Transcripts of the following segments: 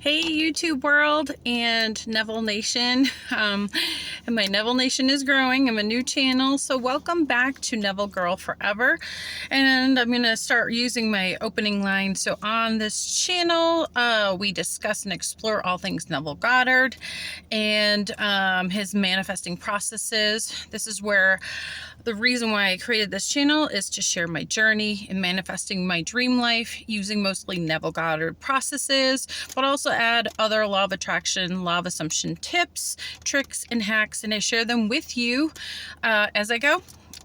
Hey YouTube world and Neville Nation. And my Neville Nation is growing. I'm a new channel, so welcome back to Neville Girl Forever. And I'm gonna start using my opening line. So on this channel, we discuss and explore all things Neville Goddard and his manifesting processes. This is where the reason why I created this channel is to share my journey in manifesting my dream life using mostly Neville Goddard processes, but also add other law of attraction, law of assumption tips, tricks, and hacks, and I share them with you as I go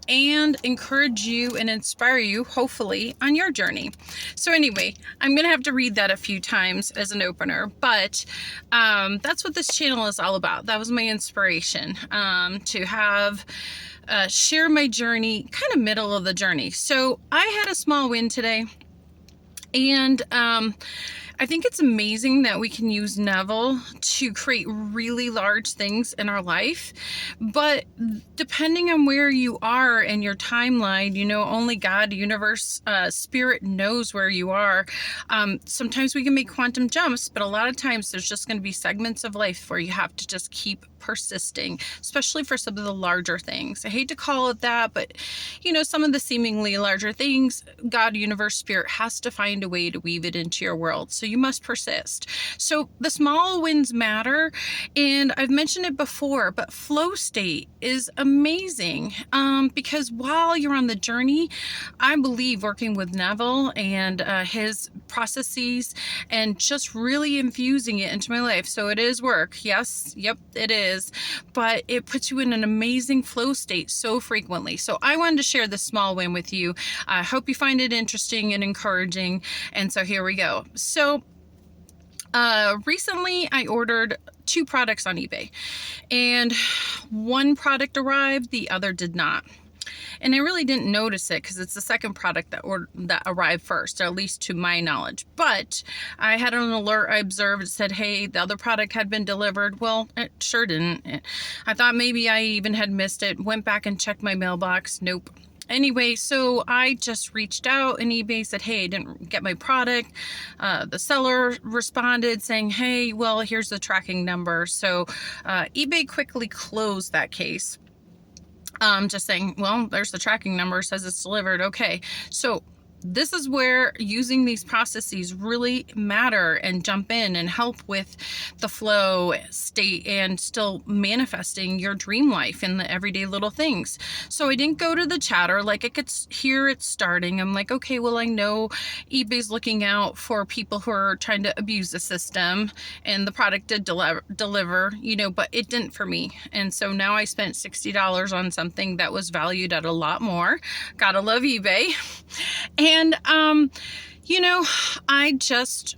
and encourage you and inspire you, hopefully, on your journey. So anyway, I'm gonna have to read that a few times as an opener, but that's what this channel is all about. That was my inspiration, to have share my journey, kind of middle of the journey. So I had a small win today, and I think it's amazing that we can use Neville to create really large things in our life, but depending on where you are in your timeline, you know, only God, universe, spirit knows where you are. Sometimes we can make quantum jumps, but a lot of times there's just going to be segments of life where you have to just keep persisting, especially for some of the larger things. I hate to call it that, but you know, some of the seemingly larger things, God, universe, spirit has to find a way to weave it into your world. So you must persist. So the small wins matter. And I've mentioned it before, but flow state is amazing, because while you're on the journey, I believe working with Neville and his processes and just really infusing it into my life. So it is work. Yes. Yep, it is. But it puts you in an amazing flow state so frequently. So I wanted to share this small win with you. I hope you find it interesting and encouraging. And so here we go. So recently I ordered 2 products on eBay, and one product arrived, the other did not. And I really didn't notice it because it's the second product that arrived first, or at least to my knowledge. But I had an alert I observed. It said, hey, the other product had been delivered. Well, it sure didn't. I thought maybe I even had missed it. Went back and checked my mailbox. Nope. Anyway, so I just reached out, and eBay said, hey, I didn't get my product. The seller responded saying, hey, well, here's the tracking number. So eBay quickly closed that case. Just saying, well, there's the tracking number, says it's delivered. Okay. So this is where using these processes really matter and jump in and help with the flow state and still manifesting your dream life in the everyday little things. So I didn't go to the chatter, like I could hear it starting. I'm like, okay, well, I know eBay's looking out for people who are trying to abuse the system, and the product did deliver, you know, but it didn't for me. And so now I spent $60 on something that was valued at a lot more. Gotta love eBay. And, you know, I just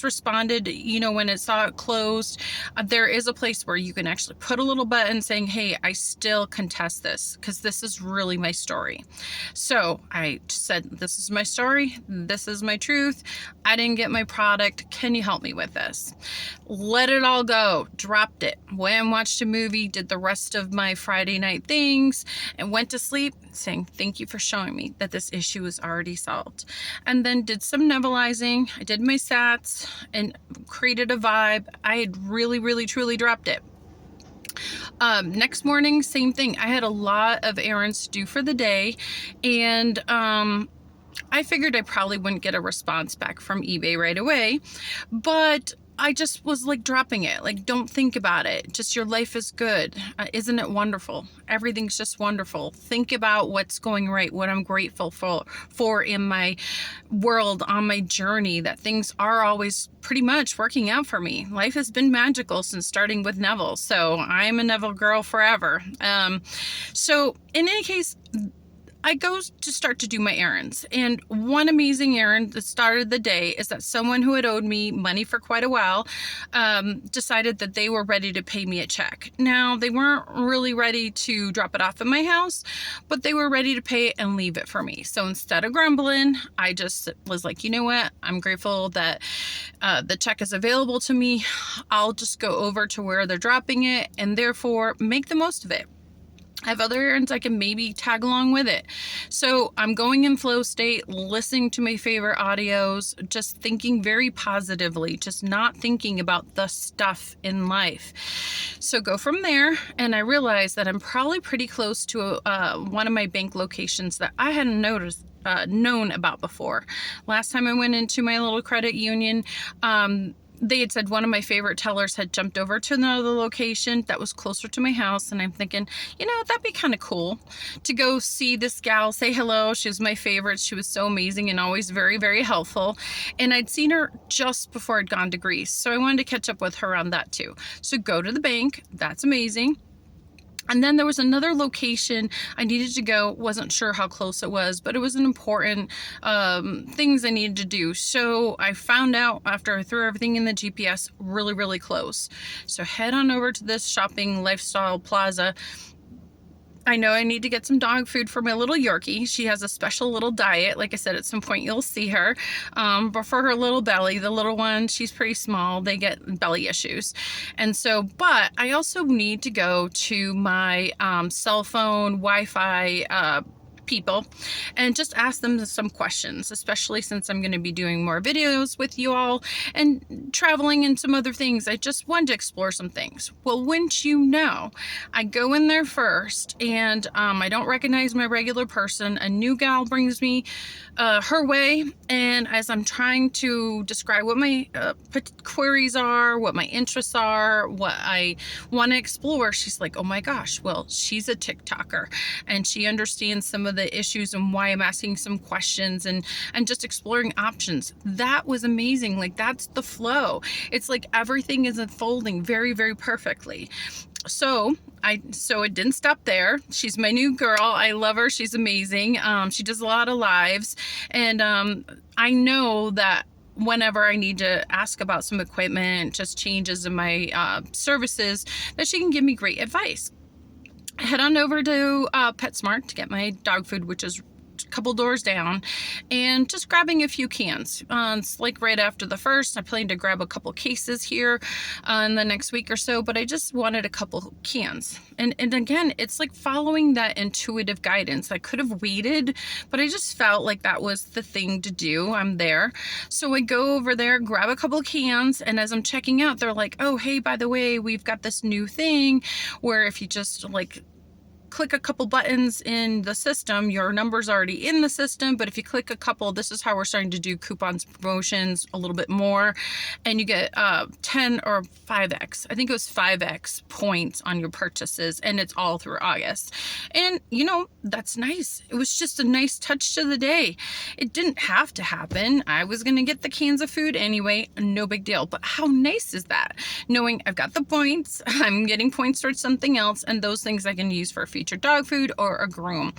responded, you know, when it saw it closed. There is a place where you can actually put a little button saying, hey, I still contest this because this is really my story. So I said, this is my story. This is my truth. I didn't get my product. Can you help me with this? Let it all go. Dropped it. Went and watched a movie, did the rest of my Friday night things, and went to sleep saying, thank you for showing me that this issue is already solved. And then did some Nevilleizing. I did my sats and created a vibe. I had really, really, truly dropped it. Next morning, same thing. I had a lot of errands to do for the day, and I figured I probably wouldn't get a response back from eBay right away, but I just was like dropping it. Like, don't think about it. Just your life is good. Isn't it wonderful? Everything's just wonderful. Think about what's going right, what I'm grateful for in my world, on my journey, that things are always pretty much working out for me. Life has been magical since starting with Neville. So I'm a Neville girl forever. So in any case, I go to start to do my errands, and one amazing errand that started the day is that someone who had owed me money for quite a while decided that they were ready to pay me a check. Now, they weren't really ready to drop it off at my house, but they were ready to pay it and leave it for me. So instead of grumbling, I just was like, you know what? I'm grateful that the check is available to me. I'll just go over to where they're dropping it and therefore make the most of it. I have other errands I can maybe tag along with it. So I'm going in flow state, listening to my favorite audios, just thinking very positively, just not thinking about the stuff in life. So go from there, and I realized that I'm probably pretty close to one of my bank locations that I hadn't known about before. Last time I went into my little credit union, they had said one of my favorite tellers had jumped over to another location that was closer to my house. And I'm thinking, that'd be kind of cool to go see this gal, say hello. She was my favorite. She was so amazing and always very, very helpful. And I'd seen her just before I'd gone to Greece. So I wanted to catch up with her on that too. So go to the bank. That's amazing. And then there was another location I needed to go. Wasn't sure how close it was, but it was an important things I needed to do. So I found out after I threw everything in the GPS, really, really close. So head on over to this shopping lifestyle plaza. I know I need to get some dog food for my little Yorkie. She has a special little diet. Like I said, at some point you'll see her. But for her little belly, the little one, she's pretty small. They get belly issues. And so, but I also need to go to my cell phone, Wi-Fi people and just ask them some questions, especially since I'm going to be doing more videos with you all and traveling and some other things. I just wanted to explore some things. Well, wouldn't you know, I go in there first and I don't recognize my regular person. A new gal brings me her way, and as I'm trying to describe what my queries are, what my interests are, what I want to explore, she's like, oh my gosh, well, she's a TikToker and she understands some of the issues and why I'm asking some questions and just exploring options. That was amazing. Like, that's the flow. It's like everything is unfolding very, very perfectly. So it didn't stop there. She's my new girl. I love her. She's amazing. She does a lot of lives, and I know that whenever I need to ask about some equipment, just changes in my services, that she can give me great advice. Head on over to PetSmart to get my dog food, which is a couple doors down, and just grabbing a few cans. It's like right after the first. I plan to grab a couple cases here in the next week or so, but I just wanted a couple cans. And again, it's like following that intuitive guidance. I could have waited, but I just felt like that was the thing to do. I'm there. So I go over there, grab a couple cans, and as I'm checking out, they're like, oh, hey, by the way, we've got this new thing where if you just like click a couple buttons in the system, your number's already in the system, but if you click a couple, this is how we're starting to do coupons, promotions, a little bit more, and you get 10 or 5x, I think it was 5x points on your purchases, and it's all through August. And that's nice. It was just a nice touch to the day. It didn't have to happen. I was gonna get the cans of food anyway, no big deal. But how nice is that, knowing I've got the points, I'm getting points towards something else, and those things I can use for future dog food or a groom.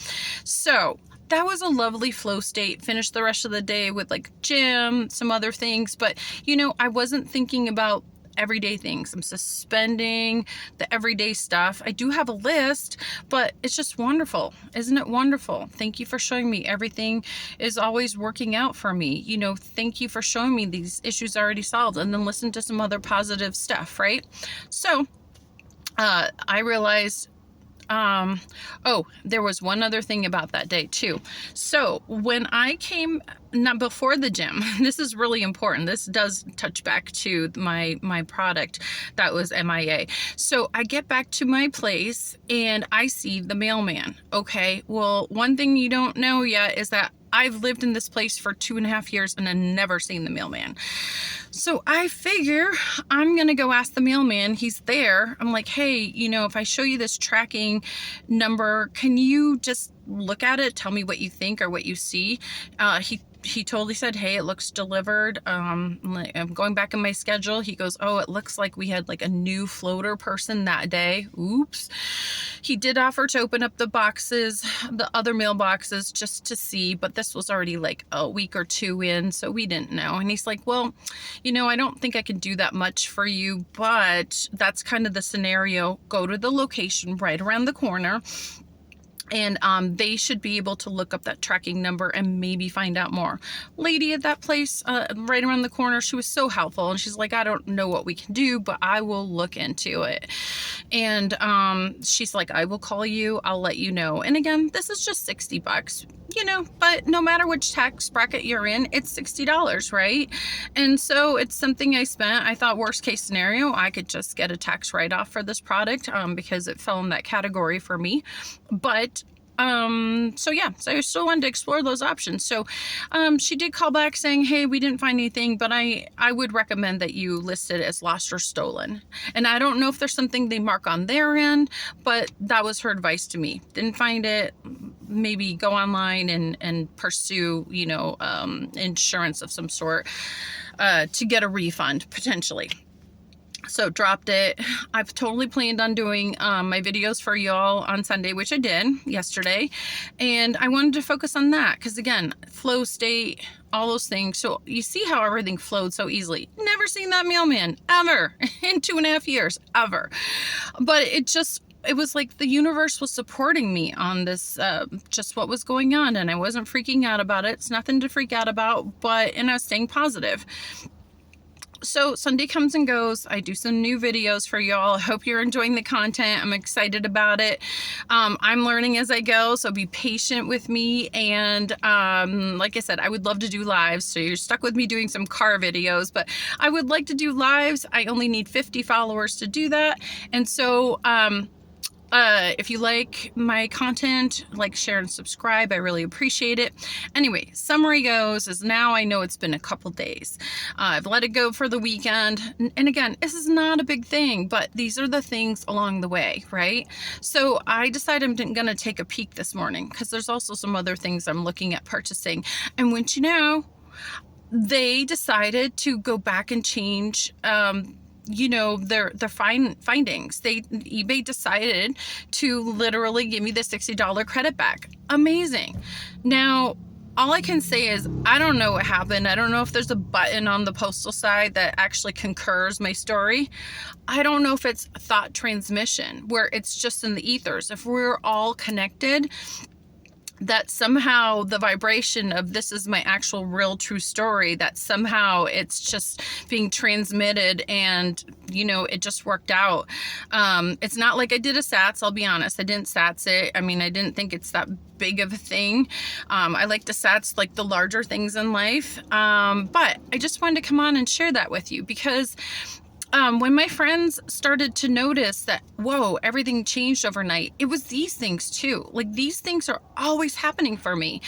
So that was a lovely flow state. Finished the rest of the day with like gym, some other things, but I wasn't thinking about everyday things. I'm suspending the everyday stuff. I do have a list, but it's just wonderful. Isn't it wonderful? Thank you for showing me everything is always working out for me. Thank you for showing me these issues already solved, and then listen to some other positive stuff, right? So I realized there was one other thing about that day too. So when I came, not before the gym, this is really important. This does touch back to my product that was MIA. So I get back to my place and I see the mailman. Okay. Well, one thing you don't know yet is that I've lived in this place for 2.5 years and I've never seen the mailman. So I figure I'm going to go ask the mailman. He's there. I'm like, hey, if I show you this tracking number, can you just look at it? Tell me what you think or what you see. He totally said, hey, it looks delivered. I'm going back in my schedule. He goes, oh, it looks like we had like a new floater person that day. Oops. He did offer to open up the boxes, the other mailboxes, just to see, but this was already like a week or two in, so we didn't know. And he's like, well, I don't think I can do that much for you, but that's kind of the scenario. Go to the location right around the corner. And they should be able to look up that tracking number and maybe find out more. Lady at that place right around the corner, she was so helpful, and she's like, I don't know what we can do, but I will look into it. And she's like, I will call you, I'll let you know. And again, this is just $60, you know, but no matter which tax bracket you're in, it's $60, right? And so it's something I spent. I thought worst case scenario, I could just get a tax write-off for this product because it fell in that category for me. But so yeah, so I still wanted to explore those options. So she did call back saying, hey, we didn't find anything, but I would recommend that you list it as lost or stolen. And I don't know if there's something they mark on their end, but that was her advice to me. Didn't find it, maybe go online and pursue, you know, insurance of some sort to get a refund potentially. So dropped it. I've totally planned on doing my videos for y'all on Sunday, which I did yesterday. And I wanted to focus on that because, again, flow state, all those things. So you see how everything flowed so easily. Never seen that mailman ever in 2.5 years, ever. But it was like the universe was supporting me on this, just what was going on. And I wasn't freaking out about it. It's nothing to freak out about, and I was staying positive. So Sunday comes and goes. I do some new videos for y'all. I hope you're enjoying the content. I'm excited about it. I'm learning as I go, so be patient with me. And like I said, I would love to do lives. So you're stuck with me doing some car videos, but I would like to do lives. I only need 50 followers to do that. And so if you like my content, like, share, and subscribe. I really appreciate it. Anyway, summary goes is now I know it's been a couple days. I've let it go for the weekend. And again, this is not a big thing, but these are the things along the way, right? So I decided I'm going to take a peek this morning because there's also some other things I'm looking at purchasing. And wouldn't you know, they decided to go back and change you know, their findings. eBay decided to literally give me the $60 credit back. Amazing. Now, all I can say is I don't know what happened. I don't know if there's a button on the postal side that actually concurs my story. I don't know if it's thought transmission where it's just in the ethers. If we're all connected, that somehow the vibration of this is my actual real true story, that somehow it's just being transmitted and, you know, it just worked out. It's not like I did a SATS, I'll be honest. I didn't SATS it. I mean, I didn't think it's that big of a thing. I like to SATS like the larger things in life. But I just wanted to come on and share that with you because when my friends started to notice that, whoa, everything changed overnight, it was these things too. Like, these things are always happening for me.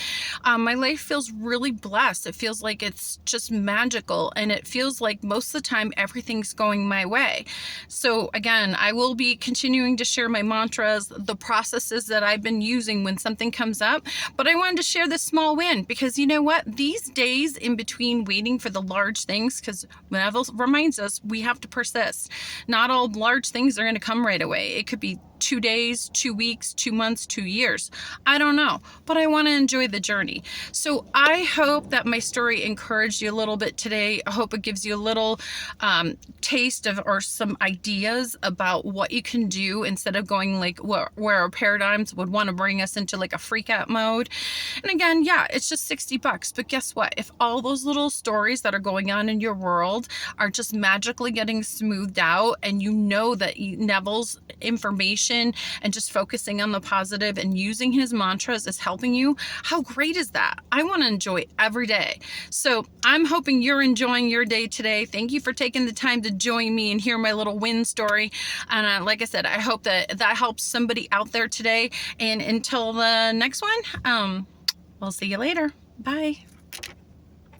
My life feels really blessed. It feels like it's just magical. And it feels like most of the time everything's going my way. So again, I will be continuing to share my mantras, the processes that I've been using when something comes up. But I wanted to share this small win because you know what? These days in between waiting for the large things, because Neville reminds us we have to persist. Not all large things are going to come right away. It could be 2 days, 2 weeks, 2 months, 2 years. I don't know, but I want to enjoy the journey. So I hope that my story encouraged you a little bit today. I hope it gives you a little taste of or some ideas about what you can do instead of going like where our paradigms would want to bring us into like a freak out mode. And again, yeah, it's just $60, but guess what? If all those little stories that are going on in your world are just magically getting smoothed out, and you know that Neville's information and just focusing on the positive and using his mantras is helping you, how great is that? I want to enjoy every day. So I'm hoping you're enjoying your day today. Thank you for taking the time to join me and hear my little win story. And like I said, I hope that helps somebody out there today. And until the next one, we'll see you later. Bye.